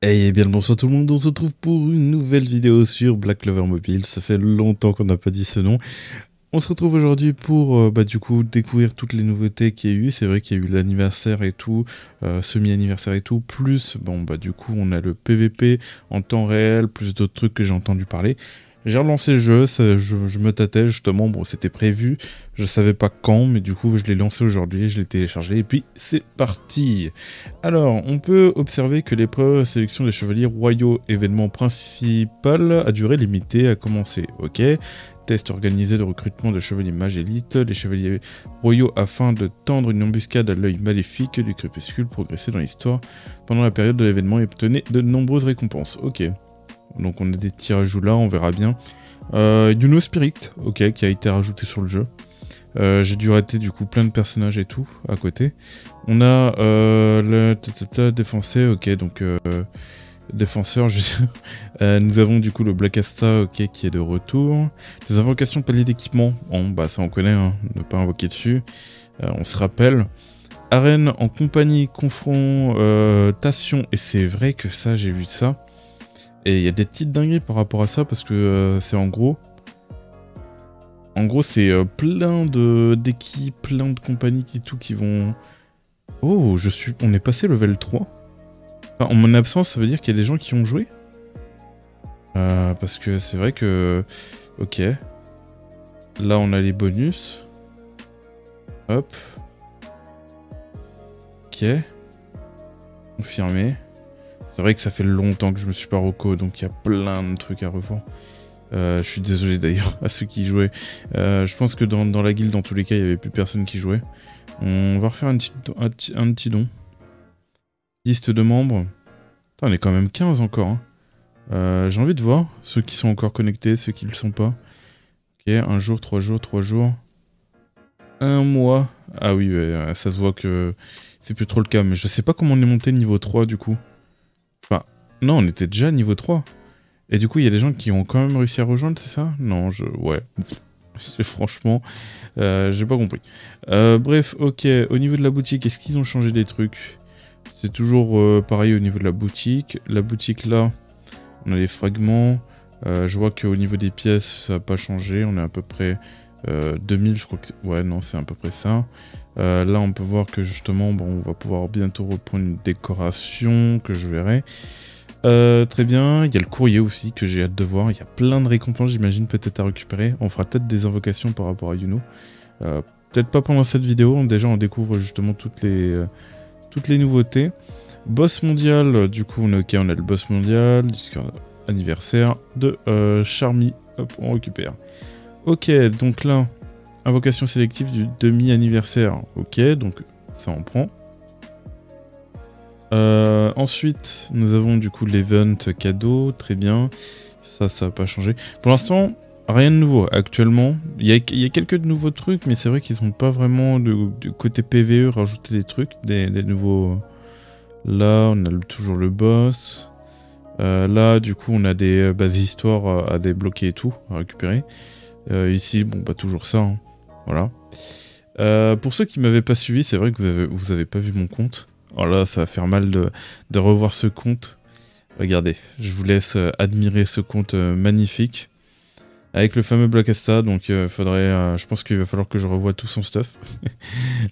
Et bien le bonsoir tout le monde, on se retrouve pour une nouvelle vidéo sur Black Clover Mobile. Ça fait longtemps qu'on n'a pas dit ce nom. On se retrouve aujourd'hui pour du coup découvrir toutes les nouveautés qu'il y a eu. C'est vrai qu'il y a eu l'anniversaire et tout, semi-anniversaire et tout, plus du coup on a le PVP en temps réel, plus d'autres trucs que j'ai entendu parler. J'ai relancé le jeu, je me tâtais justement, bon c'était prévu, je savais pas quand, mais du coup je l'ai lancé aujourd'hui, je l'ai téléchargé et puis c'est parti. Alors, on peut observer que l'épreuve sélection des chevaliers royaux événement principal à durée limitée a commencé, ok. Test organisé de recrutement de chevaliers mages élites, les chevaliers royaux afin de tendre une embuscade à l'œil maléfique du crépuscule, progresser dans l'histoire pendant la période de l'événement et obtenir de nombreuses récompenses, ok. Donc on a des petits rajouts là, on verra bien. Yuno Spirit, ok, qui a été rajouté sur le jeu. J'ai dû rater du coup plein de personnages et tout à côté. On a le défenseur, ok, donc défenseur, nous avons du coup le Black Asta, ok, qui est de retour. Les invocations palier d'équipement, bon bah ça on connaît, hein, ne pas invoquer dessus. On se rappelle. Arène en compagnie, confrontation, et c'est vrai que ça j'ai vu ça. Et il y a des petites dingueries par rapport à ça parce que c'est en gros. En gros, c'est plein d'équipes, plein de compagnies qui vont... Oh, on est passé level 3. Enfin, en mon absence, ça veut dire qu'il y a des gens qui ont joué. Parce que c'est vrai que... Ok. Là, on a les bonus. Hop. Ok. Confirmé. C'est vrai que ça fait longtemps que je me suis pas reco, donc il y a plein de trucs à revoir. Je suis désolé d'ailleurs à ceux qui jouaient. Je pense que dans la guilde, dans tous les cas, il n'y avait plus personne qui jouait. On va refaire un petit don. Liste de membres. Putain, on est quand même 15 encore. Hein. J'ai envie de voir ceux qui sont encore connectés, ceux qui ne le sont pas. Ok, 1 jour, 3 jours, 3 jours. 1 mois. Ah oui, ça se voit que c'est plus trop le cas. Mais je sais pas comment on est monté niveau 3 du coup. Enfin, non, on était déjà niveau 3. Et du coup, il y a des gens qui ont quand même réussi à rejoindre, c'est ça? Non, ouais. Franchement, j'ai pas compris. Bref, ok. Au niveau de la boutique, est-ce qu'ils ont changé des trucs? C'est toujours pareil au niveau de la boutique. La boutique, là, on a les fragments. Je vois qu'au niveau des pièces, ça n'a pas changé. On est à peu près 2000, je crois que... Ouais, non, c'est à peu près ça. Là, on peut voir que justement, bon, on va pouvoir bientôt reprendre une décoration que je verrai. Très bien, il y a le courrier aussi que j'ai hâte de voir, il y a plein de récompenses j'imagine peut-être à récupérer, on fera peut-être des invocations par rapport à Yuno. Peut-être pas pendant cette vidéo, déjà on découvre justement toutes les nouveautés. Boss mondial, du coup on a le boss mondial, anniversaire de Charmy, hop on récupère. Ok, donc là, invocation sélective du demi-anniversaire, ok, donc ça on prend. Ensuite, nous avons du coup l'event cadeau, très bien. Ça va pas changer. Pour l'instant, rien de nouveau. Actuellement, il y a quelques nouveaux trucs, mais c'est vrai qu'ils n'ont pas vraiment du côté PVE rajouté des trucs, des nouveaux... Là, on a toujours le boss. Là, du coup, on a des histoires à débloquer et tout, à récupérer. Ici, bon, bah toujours ça. Hein. Voilà. Pour ceux qui m'avaient pas suivi, c'est vrai que vous avez pas vu mon compte. Oh là, ça va faire mal de revoir ce compte. Regardez, je vous laisse admirer ce compte magnifique. Avec le fameux Black Asta, donc je pense qu'il va falloir que je revoie tout son stuff.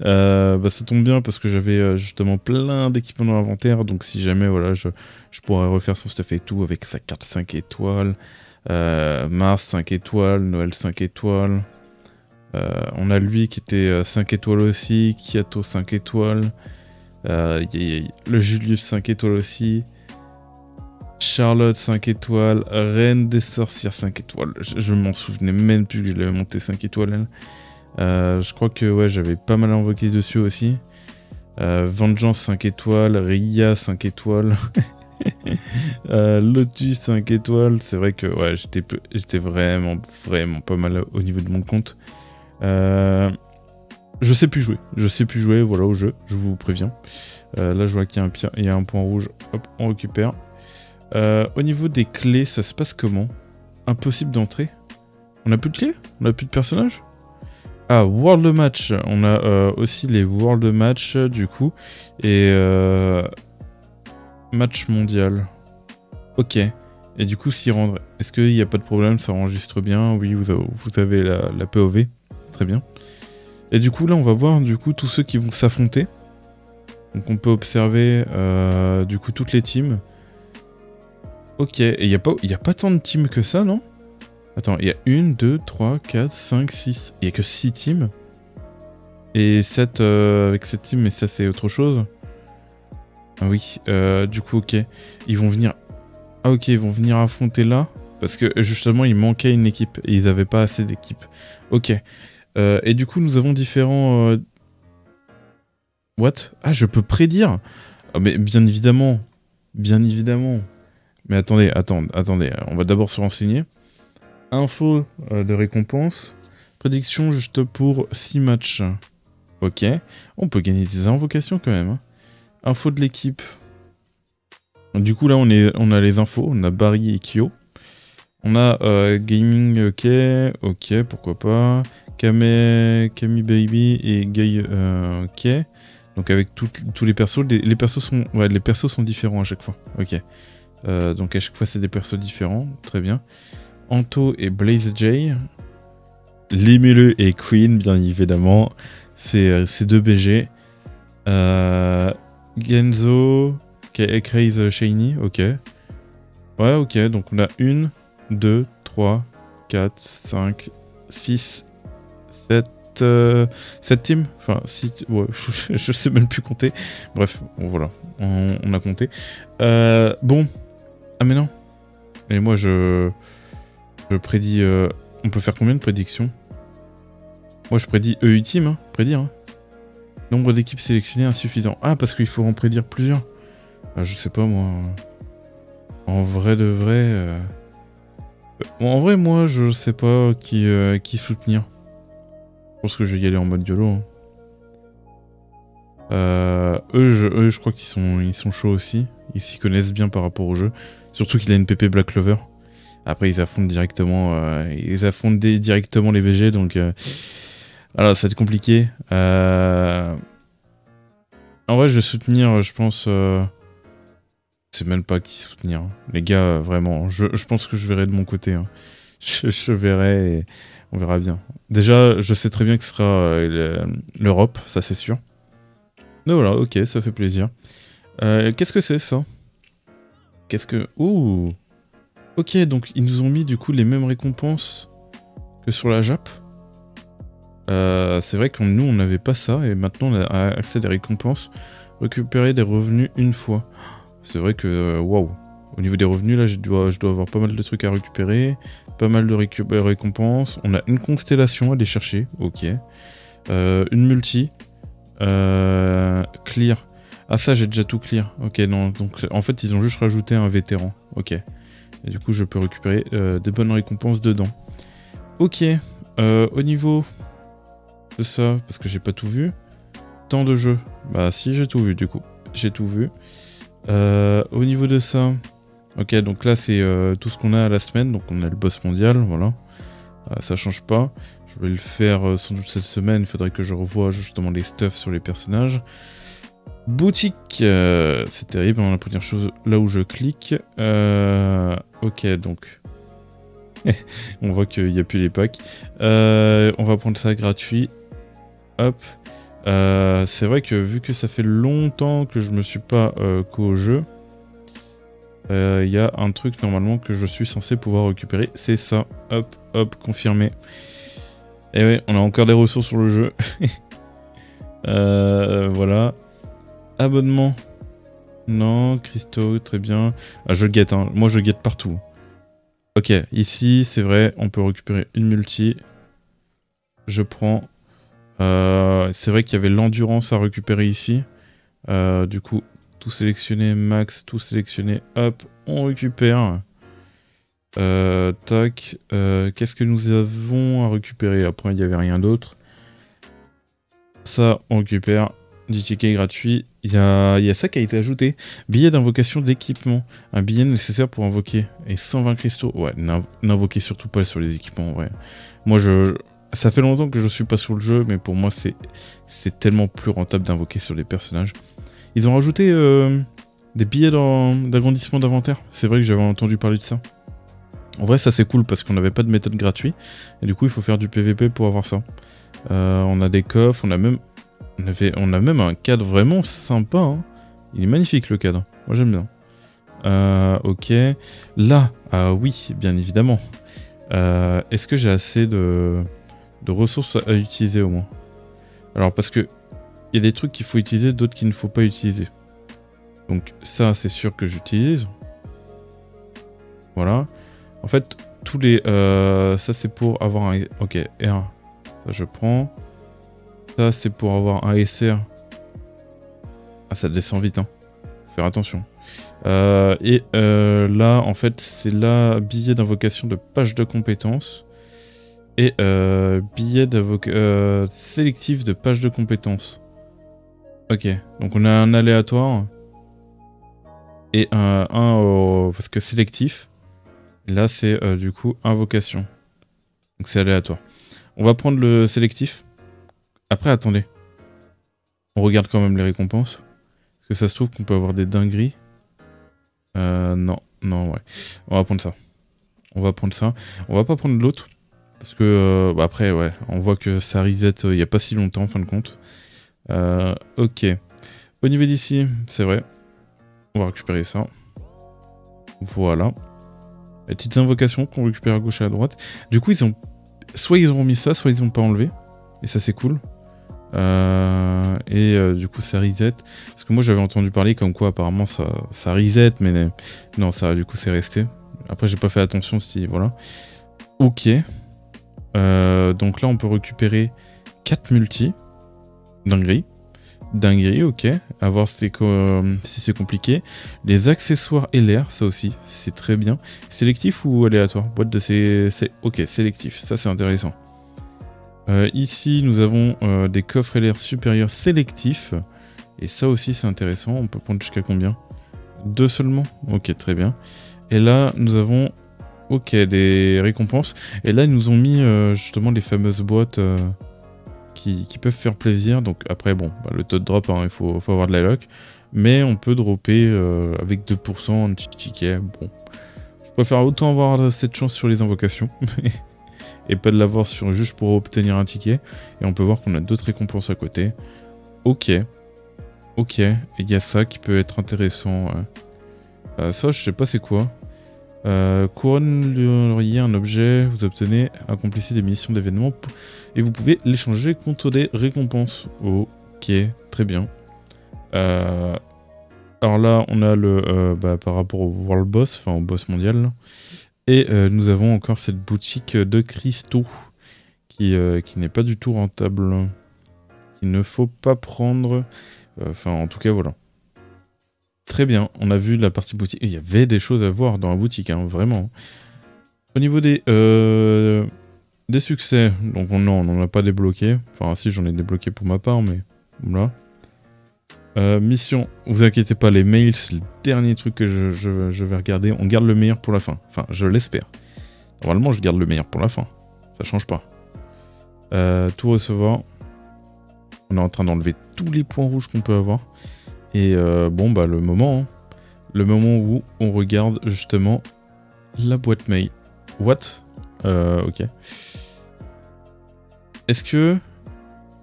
Ça tombe bien parce que j'avais justement plein d'équipements dans l'inventaire, donc si jamais voilà, je pourrais refaire son stuff et tout avec sa carte 5 étoiles, Mars 5 étoiles, Noël 5 étoiles. On a lui qui était 5 étoiles aussi, Kiato 5 étoiles. Le Julius 5 étoiles aussi. Charlotte 5 étoiles. Reine des sorcières 5 étoiles. Je m'en souvenais même plus que je l'avais monté 5 étoiles. Je crois que ouais, j'avais pas mal invoqué dessus aussi. Vengeance 5 étoiles. Ria 5 étoiles. Lotus 5 étoiles. C'est vrai que ouais, j'étais vraiment pas mal au niveau de mon compte. Je sais plus jouer, voilà, au jeu, je vous préviens. Là, je vois qu'il y a un point rouge, hop, on récupère. Au niveau des clés, ça se passe comment? Impossible d'entrer? On a plus de clés? On a plus de personnages? Ah, World Match. On a aussi les World Match, du coup. Et match mondial. Ok. Et du coup, s'y rendre, est-ce qu'il n'y a pas de problème, ça enregistre bien? Oui, vous avez la POV. Très bien. Et du coup, là, on va voir du coup tous ceux qui vont s'affronter. Donc on peut observer du coup toutes les teams. Ok, et il n'y a pas tant de teams que ça, non? Attends, il y a 1, 2, 3, 4, 5, 6. Il n'y a que 6 teams. Et 7 avec cette team, mais ça c'est autre chose. Ah oui, du coup, ok. Ils vont venir... Ah ok, ils vont venir affronter là. Parce que justement, il manquait une équipe. Et ils n'avaient pas assez d'équipes. Ok. Et du coup, nous avons différents... What? Ah, je peux prédire? Ah, mais bien évidemment. Bien évidemment. Mais attendez. On va d'abord se renseigner. Info de récompense. Prédiction juste pour 6 matchs. Ok. On peut gagner des invocations quand même. Hein. Info de l'équipe. Du coup, là, on a les infos. On a Barry et Kyo. On a Gaming, ok, pourquoi pas. Kami Baby et Guy, ok. Donc avec tous les persos, les persos sont différents à chaque fois. Ok. Donc à chaque fois c'est des persos différents, très bien. Anto et Blaze J. Limulu et Queen, bien évidemment. C'est 2 BG. Genzo, Craze Shiny, ok. Ouais, ok, donc on a 1, 2, 3, 4, 5, 6, 7 teams. Enfin, 6... Ouais, je sais même plus compter. Bref, bon, voilà. On a compté. Bon. Ah mais non. Et moi, je prédis... On peut faire combien de prédictions? Moi, je prédis EU team, hein. Prédire, hein. Nombre d'équipes sélectionnées insuffisant. Ah, parce qu'il faut en prédire plusieurs. Ah, je sais pas, moi... En vrai de vrai... Bon, en vrai, moi, je sais pas qui soutenir. Je pense que je vais y aller en mode YOLO. Hein. Eux, je crois qu'ils sont chauds aussi. Ils s'y connaissent bien par rapport au jeu. Surtout qu'il a une PP Black Clover. Après, ils affrontent directement, directement les VG, donc... alors, ça va être compliqué. En vrai, je vais soutenir, je pense... Je sais même pas qui soutenir. Hein. Les gars, vraiment, je pense que je verrai de mon côté. Hein. Je verrai et on verra bien. Déjà, je sais très bien que ce sera l'Europe, ça c'est sûr. Mais voilà, ok, ça fait plaisir. Qu'est-ce que c'est ça? Qu'est-ce que... Ouh. Ok, donc ils nous ont mis du coup les mêmes récompenses que sur la Jap. C'est vrai que nous on n'avait pas ça et maintenant on a accès à des récompenses. Récupérer des revenus une fois. C'est vrai que, waouh. Au niveau des revenus, là, je dois avoir pas mal de trucs à récupérer. Pas mal de récompenses. On a une constellation à aller chercher. Ok. Une multi. Clear. Ah, ça, j'ai déjà tout clear. Ok, non. Donc, en fait, ils ont juste rajouté un vétéran. Ok. Et du coup, je peux récupérer des bonnes récompenses dedans. Ok. Au niveau de ça, parce que j'ai pas tout vu. Temps de jeu. Bah, si, j'ai tout vu, du coup. J'ai tout vu. Au niveau de ça, ok, donc là c'est tout ce qu'on a à la semaine, donc on a le boss mondial, voilà, ça change pas. Je vais le faire sans doute cette semaine, il faudrait que je revoie justement les stuffs sur les personnages. Boutique, c'est terrible, la première chose là où je clique. Ok, donc on voit qu'il n'y a plus les packs. On va prendre ça gratuit. Hop. C'est vrai que vu que ça fait longtemps que je me suis pas qu'au jeu, il y a un truc normalement que je suis censé pouvoir récupérer, c'est ça. Hop, hop, confirmé. Et ouais, on a encore des ressources sur le jeu. Voilà. Abonnement. Non, cristaux, très bien. Ah, je guette, hein. Moi je guette partout. Ok, ici c'est vrai, on peut récupérer une multi. Je prends... c'est vrai qu'il y avait l'endurance à récupérer ici. Du coup, tout sélectionner, max, tout sélectionner, hop, on récupère. Tac. Qu'est-ce que nous avons à récupérer? Après, il n'y avait rien d'autre. Ça, on récupère. Du ticket gratuit. Il y a ça qui a été ajouté. Billet d'invocation d'équipement. Un billet nécessaire pour invoquer. Et 120 cristaux. Ouais, n'invoquez surtout pas sur les équipements, en vrai. Moi, ça fait longtemps que je suis pas sur le jeu, mais pour moi, c'est tellement plus rentable d'invoquer sur les personnages. Ils ont rajouté Des billets d'agrandissement d'inventaire. C'est vrai que j'avais entendu parler de ça. En vrai, ça c'est cool parce qu'on n'avait pas de méthode gratuite. Et du coup, il faut faire du PVP pour avoir ça. On a des coffres, on a même un cadre vraiment sympa. Hein. Il est magnifique le cadre. Moi j'aime bien. Ok. Là, oui, bien évidemment. Est-ce que j'ai assez de ressources à utiliser au moins? Alors parce que il y a des trucs qu'il faut utiliser, d'autres qu'il ne faut pas utiliser. Donc ça, c'est sûr que j'utilise. Voilà. En fait, tous les... ça, c'est pour avoir un... Ok, R. Ça, je prends. Ça, c'est pour avoir un SR. Ah, ça descend vite, hein. Faut faire attention. Là, en fait, c'est là, billet d'invocation de page de compétences. Et billet sélectif de page de compétences. Ok, donc on a un aléatoire. Et parce que sélectif. Là, c'est du coup invocation. Donc c'est aléatoire. On va prendre le sélectif. Après, attendez. On regarde quand même les récompenses. Parce que ça se trouve qu'on peut avoir des dingueries. Non, ouais. On va prendre ça. On va pas prendre l'autre. Parce que, après, ouais. On voit que ça reset il n'y a pas si longtemps, en fin de compte. Ok. Au niveau d'ici, c'est vrai. On va récupérer ça. Voilà. Les petites invocations qu'on récupère à gauche et à droite. Du coup, soit ils ont mis ça, soit ils n'ont pas enlevé. Et ça, c'est cool. Du coup, ça reset. Parce que moi, j'avais entendu parler comme quoi, apparemment, ça reset. Mais non, ça, du coup, c'est resté. Après, j'ai pas fait attention si... Voilà. Ok. Donc là, on peut récupérer 4 multi. Dinguerie, ok. À voir si c'est compliqué. Les accessoires et l'air, ça aussi, c'est très bien. Sélectif ou aléatoire? Boîte de ok, sélectif, ça c'est intéressant. Ici, nous avons des coffres et l'air supérieurs sélectifs. Et ça aussi, c'est intéressant. On peut prendre jusqu'à combien? 2 seulement? Ok, très bien. Et là, nous avons... Ok, des récompenses. Et là, ils nous ont mis justement les fameuses boîtes... Qui peuvent faire plaisir. Donc après, bon, le taux de drop, hein, il faut avoir de la luck. Mais on peut dropper avec 2% un petit ticket. Bon, je préfère autant avoir cette chance sur les invocations. Et pas de l'avoir juste pour obtenir un ticket. Et on peut voir qu'on a d'autres récompenses à côté. Ok. Ok. Et il y a ça qui peut être intéressant. Ça, je sais pas c'est quoi. Couronne un objet, vous obtenez, accomplissez des missions d'événements et vous pouvez l'échanger contre des récompenses. Ok, très bien. Alors là, on a le par rapport au World Boss, enfin au boss mondial. Là. Et nous avons encore cette boutique de cristaux qui n'est pas du tout rentable. Qu'il ne faut pas prendre. Enfin, en tout cas, voilà. Très bien, on a vu la partie boutique. Il y avait des choses à voir dans la boutique, hein, vraiment. Au niveau des succès, donc non, on n'en a pas débloqué. Enfin, si, j'en ai débloqué pour ma part, mais voilà. Mission, vous inquiétez pas, les mails, c'est le dernier truc que je vais regarder. On garde le meilleur pour la fin. Enfin, je l'espère. Normalement, je garde le meilleur pour la fin. Ça change pas. Tout recevoir. On est en train d'enlever tous les points rouges qu'on peut avoir. Et bon, bah le moment où on regarde justement la boîte mail. What? Ok. Est-ce que...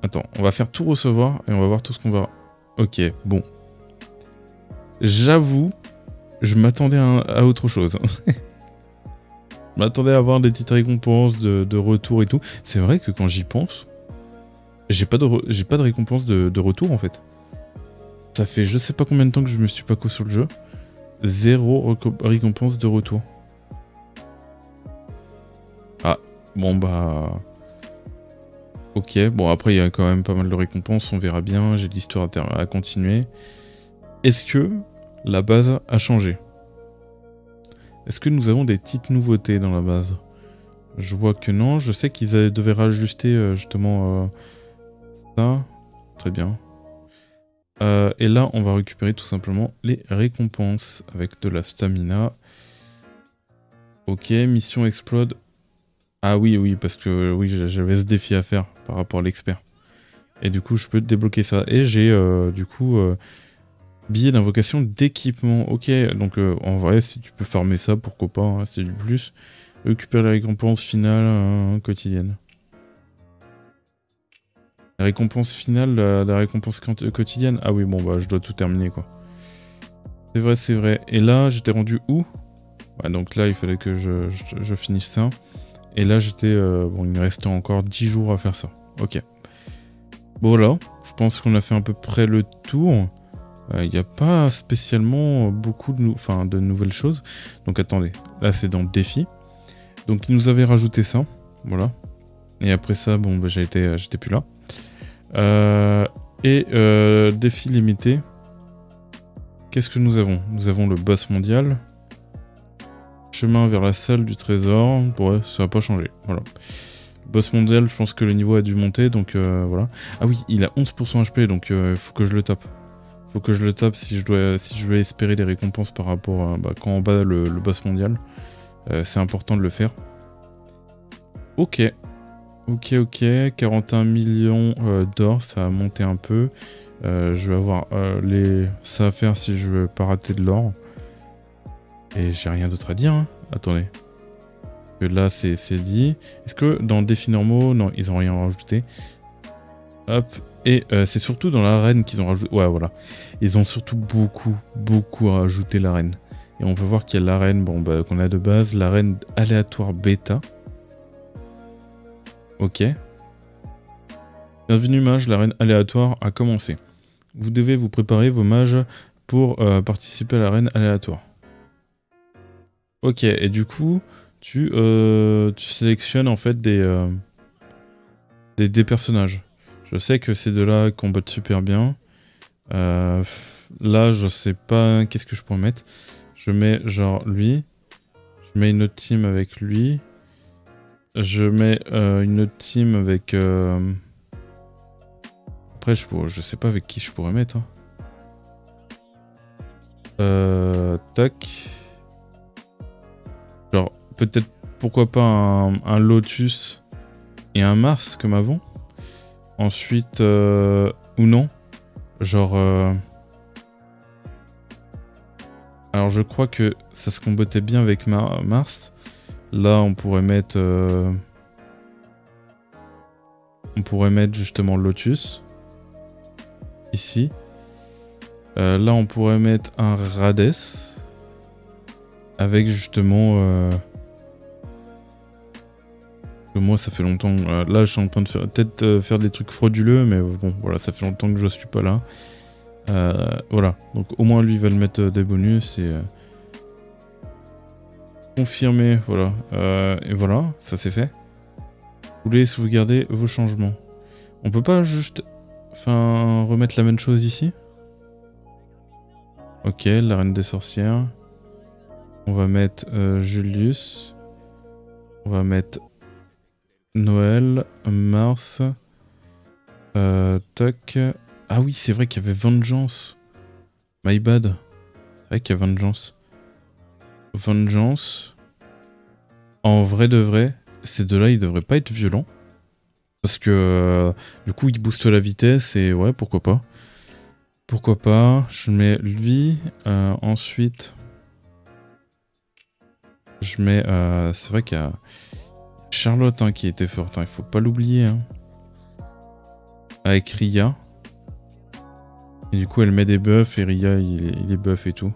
Attends, on va faire tout recevoir et on va voir tout ce qu'on va... Ok, bon. J'avoue, je m'attendais à autre chose. Je m'attendais à avoir des petites récompenses de retour et tout. C'est vrai que quand j'y pense, j'ai pas de récompense de retour en fait. Ça fait je sais pas combien de temps que je me suis pas co sur le jeu. 0 récompense de retour. Ah, bon bah... Ok, bon après il y a quand même pas mal de récompenses, on verra bien, j'ai de l'histoire à continuer. Est-ce que la base a changé? Est-ce que nous avons des petites nouveautés dans la base? Je vois que non, je sais qu'ils devaient rajuster justement ça. Très bien. Et là, on va récupérer tout simplement les récompenses avec de la stamina. Ok, mission explode. Ah oui, parce que oui, j'avais ce défi à faire par rapport à l'expert. Et du coup, je peux débloquer ça. Et j'ai du coup Billet d'invocation d'équipement. Ok, donc en vrai, si tu peux farmer ça, pourquoi pas, hein, c'est du plus. Récupérer la récompense finale quotidienne. La récompense finale, la récompense quotidienne. Ah oui, bon, bah, je dois tout terminer, quoi. C'est vrai, c'est vrai. Et là, j'étais rendu où? Ouais, donc là, il fallait que je finisse ça. Et là, j'étais... bon, il me restait encore 10 jours à faire ça. Ok. Bon, voilà. Je pense qu'on a fait à peu près le tour. Il n'y a pas spécialement beaucoup de nouvelles choses. Donc, attendez. Là, c'est dans le défi. Donc, ils nous avaient rajouté ça. Voilà. Et après ça, bon, bah, j'étais plus là. Défi limité. Qu'est-ce que nous avons? Nous avons le boss mondial. Chemin vers la salle du trésor. Ouais, ça n'a pas changé. Voilà. Le boss mondial, je pense que le niveau a dû monter. Donc voilà. Ah oui, il a 11% HP. Donc il faut que je le tape. Faut que je le tape si je veux espérer des récompenses par rapport à quand on bat le boss mondial. C'est important de le faire. Ok. Ok. 41 millions d'or, ça a monté un peu. Je vais avoir ça à faire si je veux pas rater de l'or. Et j'ai rien d'autre à dire. Hein. Attendez. Là, c'est dit. Est-ce que dans défis normaux... Non, ils ont rien rajouté. Hop. Et c'est surtout dans l'arène qu'ils ont rajouté... Ouais, voilà. Ils ont surtout beaucoup rajouté l'arène. Et on peut voir qu'il y a l'arène qu'on a de base. L'arène aléatoire bêta. Ok. Bienvenue mage, l'arène aléatoire a commencé. Vous devez vous préparer vos mages pour participer à l'arène aléatoire. Ok, et du coup, tu sélectionnes en fait des personnages. Je sais que ces deux-là combattent super bien. Là, je sais pas qu'est-ce que je pourrais mettre. Je mets genre lui. Je mets une autre team avec lui. Je mets une autre team avec... Après, je sais pas avec qui je pourrais mettre. Hein. Tac. Genre, peut-être, pourquoi pas un Lotus et un Mars comme avant. Ensuite, ou non. Genre... Alors, je crois que ça se combattait bien avec Mars. Là, on pourrait mettre... On pourrait mettre justement Lotus. Ici. Là, on pourrait mettre un Rades. Avec justement... Moi, ça fait longtemps... là, je suis en train de peut-être faire des trucs frauduleux, mais bon, voilà, ça fait longtemps que je suis pas là. Voilà, donc au moins, lui, il va le mettre des bonus et... Confirmer, voilà. Et voilà, ça c'est fait. Vous voulez sauvegarder vos changements. On peut pas juste... remettre la même chose ici? Ok, la reine des sorcières. On va mettre Julius. On va mettre Noël, Mars. Tac. Ah oui, c'est vrai qu'il y avait Vengeance. My bad. C'est vrai qu'il y a Vengeance. Vengeance. En vrai de vrai, ces deux-là, ils devraient pas être violents. Parce que du coup, ils boostent la vitesse et ouais, pourquoi pas. Pourquoi pas. Je mets lui. Ensuite... Je mets... c'est vrai qu'il y a Charlotte hein, qui était forte, hein, il faut pas l'oublier. Hein. Avec Ria. Et du coup elle met des buffs et Ria il est buff et tout.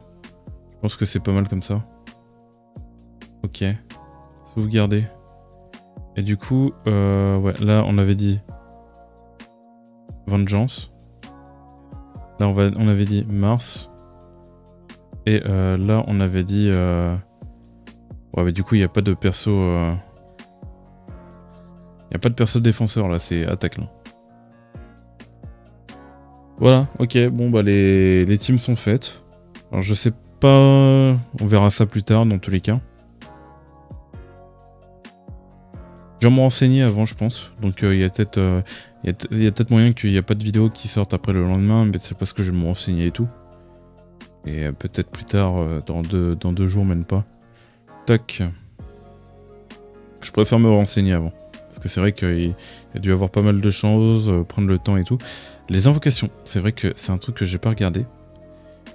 Je pense que c'est pas mal comme ça. Ok. Sauvegarder. Et du coup, ouais, là on avait dit Vengeance. Là on avait dit Mars. Et là on avait dit... Ouais, mais du coup, il n'y a pas de perso... Il n'y a pas de perso défenseur, là, c'est attaque, là. Voilà, ok, bon, bah, les teams sont faites. Alors, je sais pas... On verra ça plus tard, dans tous les cas. Je vais me renseigner avant, je pense. Donc, il y a peut-être moyen qu'il n'y ait pas de vidéo qui sorte après le lendemain, mais c'est parce que je vais me renseigner et tout. Et peut-être plus tard, dans deux jours, même pas. Tac. Je préfère me renseigner avant. Parce que c'est vrai qu'il y a dû avoir pas mal de choses, prendre le temps et tout. Les invocations, c'est vrai que c'est un truc que j'ai pas regardé.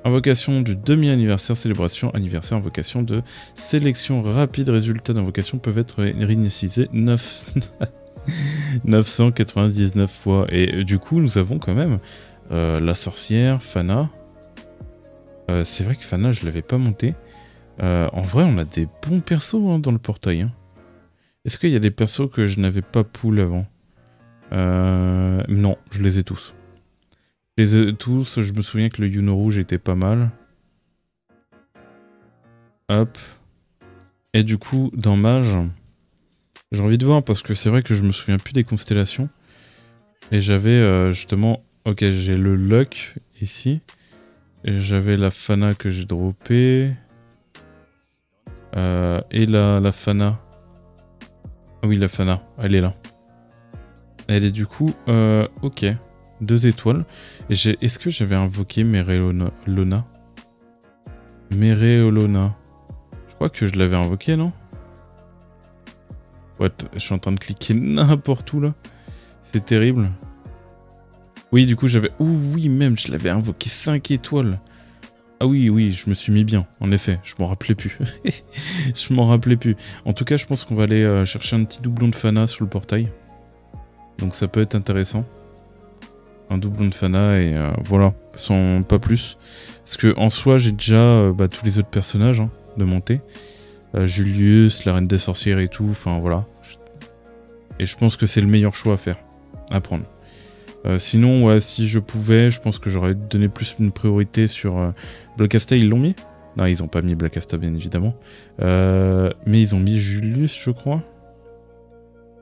Invocation du demi-anniversaire, célébration, anniversaire, invocation de sélection rapide, résultats d'invocation peuvent être réinitialisés 999 fois. Et du coup, nous avons quand même la sorcière, Fana. C'est vrai que Fana, je l'avais pas monté. En vrai, on a des bons persos hein, dans le portail. Hein. Est-ce qu'il y a des persos que je n'avais pas pool avant? Non, je les ai tous. Je les ai tous, je me souviens que le Yuno rouge était pas mal. Hop. Et du coup, dans Mage, j'ai envie de voir parce que c'est vrai que je me souviens plus des constellations. Et j'avais justement... Ok, j'ai le Luck ici. Et j'avais la Fana que j'ai droppée. Et la Fana. Ah oui, la Fana, elle est là. Elle est du coup... ok. 2 étoiles. Est-ce que j'avais invoqué Mereolona? Mereolona. Je crois que je l'avais invoqué, non? What? Je suis en train de cliquer n'importe où, là. C'est terrible. Oui, du coup, j'avais... Ouh, oui, même, je l'avais invoqué 5 étoiles. Ah oui, oui, je me suis mis bien, en effet. Je m'en rappelais plus. Je m'en rappelais plus. En tout cas, je pense qu'on va aller chercher un petit doublon de Fana sur le portail. Donc ça peut être intéressant. Un doublon de Fana et voilà, sans pas plus. Parce que en soi, j'ai déjà tous les autres personnages hein, de monter. Julius, la reine des sorcières et tout, enfin voilà. Et je pense que c'est le meilleur choix à faire, à prendre. Sinon, ouais, si je pouvais, je pense que j'aurais donné plus une priorité sur Blackasta, ils l'ont mis? Non, ils ont pas mis Blackasta, bien évidemment. Mais ils ont mis Julius, je crois.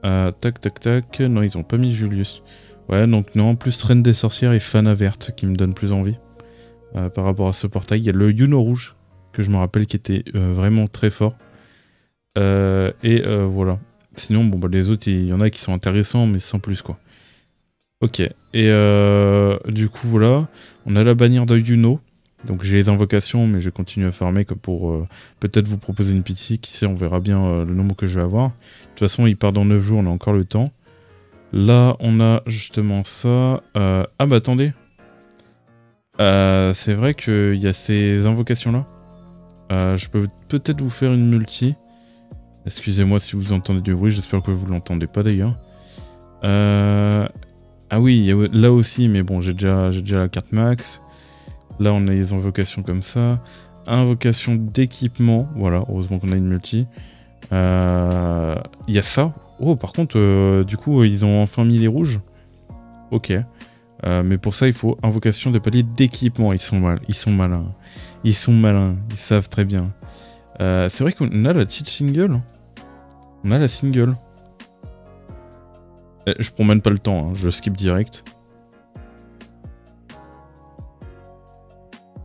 Tac, tac, tac. Non, ils ont pas mis Julius. Ouais, donc non, plus Reine des Sorcières et Fana Verte qui me donne plus envie par rapport à ce portail. Il y a le Yuno Rouge, que je me rappelle qui était vraiment très fort. Voilà. Sinon, bon, les autres, il y en a qui sont intéressants, mais sans plus, quoi. Ok. Et du coup, voilà. On a la bannière de Yuno. Donc j'ai les invocations, mais je continue à farmer pour peut-être vous proposer une pitié. Qui sait, on verra bien le nombre que je vais avoir. De toute façon, il part dans 9 jours, on a encore le temps. Là, on a justement ça. Ah bah attendez. C'est vrai qu'il y a ces invocations-là. Je peux peut-être vous faire une multi. Excusez-moi si vous entendez du bruit, j'espère que vous ne l'entendez pas d'ailleurs. Ah oui, là aussi, mais bon, j'ai déjà la carte max. Là, on a les invocations comme ça. Invocation d'équipement. Voilà, heureusement qu'on a une multi. Il y a ça. Oh, par contre, du coup, ils ont enfin mis les rouges. Ok. Mais pour ça, il faut invocation de palier d'équipement. Ils sont malins. Ils sont malins. Ils savent très bien. C'est vrai qu'on a la petite single. On a la single. Je prends même pas le temps. Hein. Je skip direct.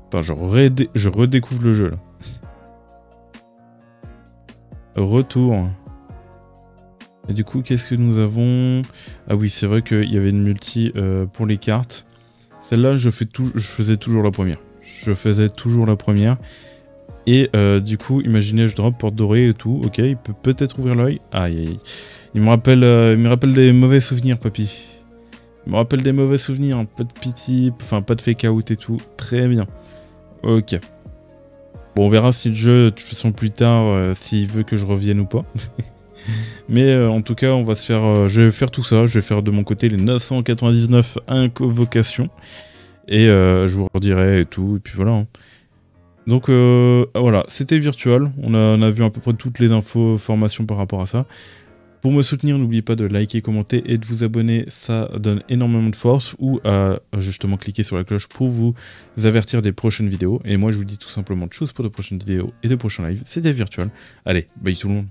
Attends, je redécouvre le jeu là. Retour. Et du coup, qu'est-ce que nous avons? Ah oui, c'est vrai qu'il y avait une multi pour les cartes. Celle-là, je faisais toujours la première. Je faisais toujours la première. Et du coup, imaginez, je drop porte dorée et tout. Ok, il peut peut-être ouvrir l'œil. Aïe, aïe. Il me rappelle des mauvais souvenirs, papy. Il me rappelle des mauvais souvenirs. Pas de pity, enfin pas de fake out et tout. Très bien. Ok. Bon, on verra si le jeu, de toute façon plus tard, s'il veut que je revienne ou pas. Mais en tout cas, on va se faire, je vais faire tout ça. Je vais faire de mon côté les 999 invocations. Et je vous redirai et tout. Et puis voilà. Hein. Donc voilà, c'était Virtual. On a vu à peu près toutes les infos, formations par rapport à ça. Pour me soutenir, n'oubliez pas de liker, commenter et de vous abonner, ça donne énormément de force, ou à justement cliquer sur la cloche pour vous avertir des prochaines vidéos. Et moi je vous dis tout simplement de choses pour de prochaines vidéos et de prochains lives. C'était Virtual. Allez, bye tout le monde.